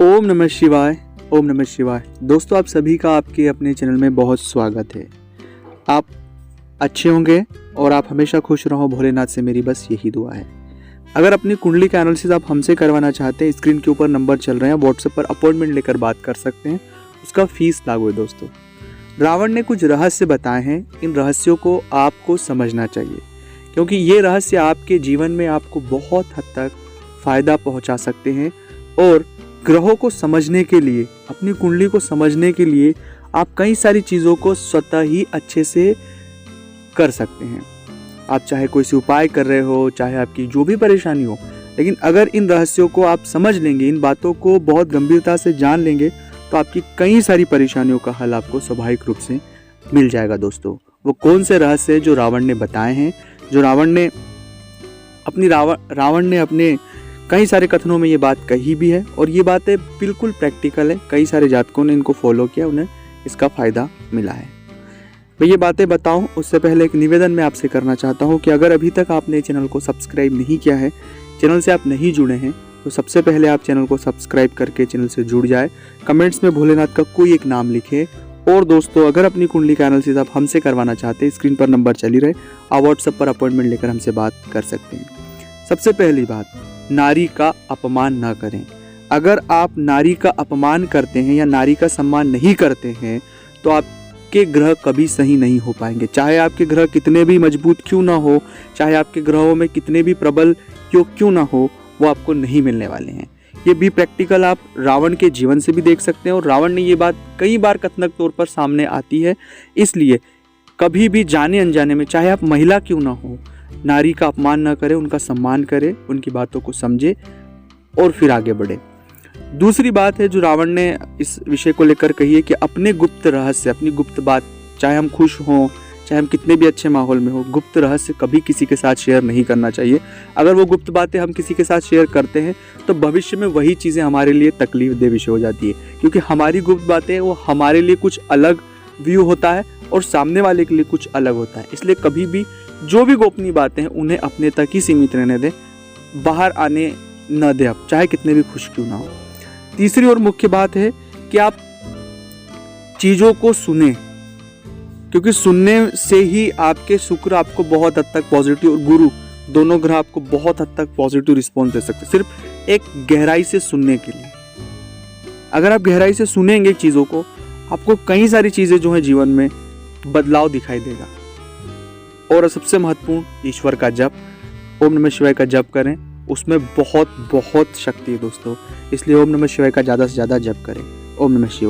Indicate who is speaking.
Speaker 1: ओम नमः शिवाय। ओम नमः शिवाय। दोस्तों, आप सभी का आपके अपने चैनल में बहुत स्वागत है। आप अच्छे होंगे और आप हमेशा खुश रहो, भोलेनाथ से मेरी बस यही दुआ है। अगर अपनी कुंडली का एनालिसिस आप हमसे करवाना चाहते हैं, स्क्रीन के ऊपर नंबर चल रहे हैं, व्हाट्सएप पर अपॉइंटमेंट लेकर बात कर सकते हैं। उसका फीस लागू है। दोस्तों, रावण ने कुछ रहस्य बताए हैं, इन रहस्यों को आपको समझना चाहिए, क्योंकि ये रहस्य आपके जीवन में आपको बहुत हद तक फ़ायदा पहुंचा सकते हैं। और ग्रहों को समझने के लिए, अपनी कुंडली को समझने के लिए आप कई सारी चीज़ों को स्वतः ही अच्छे से कर सकते हैं। आप चाहे कोई सी उपाय कर रहे हो, चाहे आपकी जो भी परेशानी हो, लेकिन अगर इन रहस्यों को आप समझ लेंगे, इन बातों को बहुत गंभीरता से जान लेंगे, तो आपकी कई सारी परेशानियों का हल आपको स्वाभाविक रूप से मिल जाएगा। दोस्तों, वो कौन से रहस्य जो रावण ने बताए हैं, जो रावण ने अपने कई सारे कथनों में ये बात कही भी है, और ये बातें बिल्कुल प्रैक्टिकल है। कई सारे जातकों ने इनको फॉलो किया, उन्हें इसका फ़ायदा मिला है। मैं ये बातें बताऊं उससे पहले एक निवेदन मैं आपसे करना चाहता हूं कि अगर अभी तक आपने चैनल को सब्सक्राइब नहीं किया है, चैनल से आप नहीं जुड़े हैं, तो सबसे पहले आप चैनल को सब्सक्राइब करके चैनल से जुड़ जाए। कमेंट्स में भोलेनाथ का कोई एक नाम लिखे। और दोस्तों, अगर अपनी कुंडली का एनालिसिस आप हमसे करवाना चाहते हैं, स्क्रीन पर नंबर चल ही रहे, आप व्हाट्सएप पर अपॉइंटमेंट लेकर हमसे बात कर सकते हैं। सबसे पहली बात, नारी का अपमान ना करें। अगर आप नारी का अपमान करते हैं या नारी का सम्मान नहीं करते हैं, तो आपके ग्रह कभी सही नहीं हो पाएंगे। चाहे आपके ग्रह कितने भी मजबूत क्यों ना हो, चाहे आपके ग्रहों में कितने भी प्रबल योग क्यों ना हो, वो आपको नहीं मिलने वाले हैं। ये भी प्रैक्टिकल आप रावण के जीवन से भी देख सकते हैं, और रावण ने ये बात कई बार कथनक तौर पर सामने आती है। इसलिए कभी भी जाने अनजाने में, चाहे आप महिला क्यों ना हो, नारी का अपमान ना करें, उनका सम्मान करें, उनकी बातों को समझे और फिर आगे बढ़े। दूसरी बात है जो रावण ने इस विषय को लेकर कही है कि अपने गुप्त रहस्य, अपनी गुप्त बात, चाहे हम खुश हों, चाहे हम कितने भी अच्छे माहौल में हो, गुप्त रहस्य कभी किसी के साथ शेयर नहीं करना चाहिए। अगर वो गुप्त बातें हम किसी के साथ शेयर करते हैं, तो भविष्य में वही चीज़ें हमारे लिए तकलीफ दे विषय हो जाती है, क्योंकि हमारी गुप्त बातें वो हमारे लिए कुछ अलग व्यू होता है और सामने वाले के लिए कुछ अलग होता है। इसलिए कभी भी जो भी गोपनीय बातें हैं, उन्हें अपने तक ही सीमित रहने दें, बाहर आने न दें, आप चाहे कितने भी खुश क्यों ना हो। तीसरी और मुख्य बात है कि आप चीज़ों को सुने, क्योंकि सुनने से ही आपके शुक्र आपको बहुत हद तक पॉजिटिव, और गुरु दोनों ग्रह आपको बहुत हद तक पॉजिटिव रिस्पॉन्स दे सकते हैं, सिर्फ एक गहराई से सुनने के लिए। अगर आप गहराई से सुनेंगे चीज़ों को, आपको कई सारी चीज़ें जो है जीवन में बदलाव दिखाई देगा। और सबसे महत्वपूर्ण, ईश्वर का जप, ओम नमः शिवाय का जप करें, उसमें बहुत बहुत शक्ति है दोस्तों। इसलिए ओम नमः शिवाय का ज़्यादा से ज़्यादा जप करें। ओम नमः शिवाय।